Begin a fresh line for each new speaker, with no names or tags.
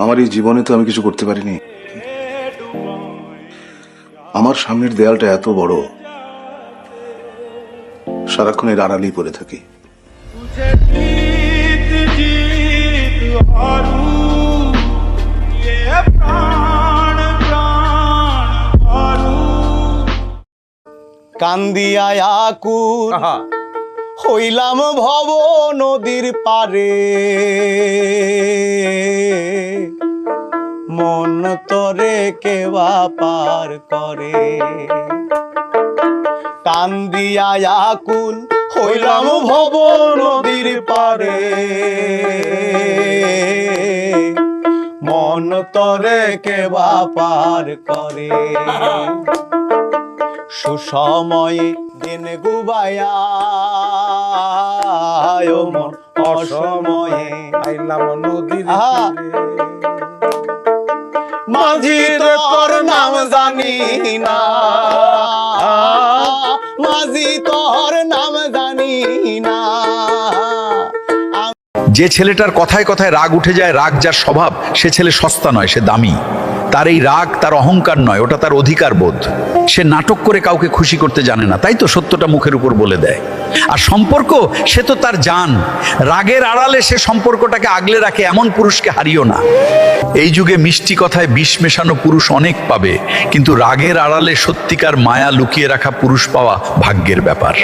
আমার এই জীবনে তো আমি কিছু করতে পারিনি। আমার সামনের দেয়ালটা এত বড়, সারাক্ষণ এর আড়ালেই পড়ে থাকি।
কান্দিয়া আকুল হইলাম ভব নদীর পারে, মন তরে কেবা পার করে। কান্দিয়া আকুল হইলাম ভব নদীর পারে, মন তরে কেবা পার করে। সুসময়ে দিন গুবায়া মন অসময়ে
আইলাম নদীর
মাঝি তোর নাম জানি না, মাঝি তোর নাম জানি না।
যে ছেলেটার কথায় কথায় রাগ উঠে যায়, রাগ যার স্বভাব, সে ছেলে সস্তা নয়, সে দামি। তার এই রাগ তার অহংকার নয়, ওটা তার অধিকার বোধ। সে নাটক করে কাউকে খুশি করতে জানে না, তাই তো সত্যটা মুখের উপর বলে দেয়। আর সম্পর্ক, সে তো তার জান। রাগের আড়ালে সে সম্পর্কটাকে আগলে রাখে, এমন পুরুষকে হারিও না। এই যুগে মিষ্টি কথায় বিষ মেশানো পুরুষ অনেক পাবে, কিন্তু রাগের আড়ালে সত্যিকার মায়া লুকিয়ে রাখা পুরুষ পাওয়া ভাগ্যের ব্যাপার।